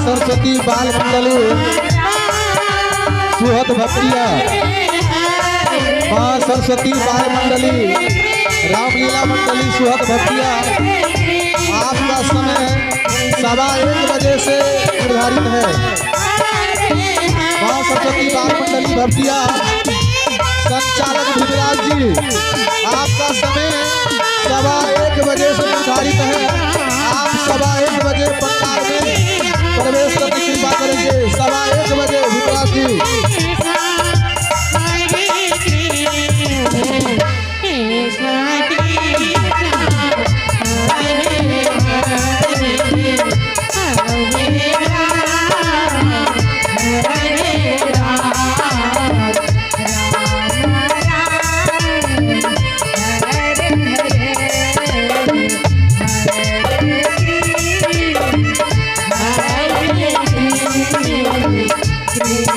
सरस्वती बाल मंडली सुहद भक्तिया, माँ सरस्वती बाल मंडली रामलीला मंडली सुहद भक्तिया। आपका समय 1:15 बजे से निर्धारित है। माँ सरस्वती बाल मंडली भक्तिया संचालक भिमराज जी, आपका समय 1:15 बजे से निर्धारित है। आप 1:15 बजे पंडाल में प्रवेश करने की कृपा करेंगे। 1:15 बजे भिमराज जी। Thank you.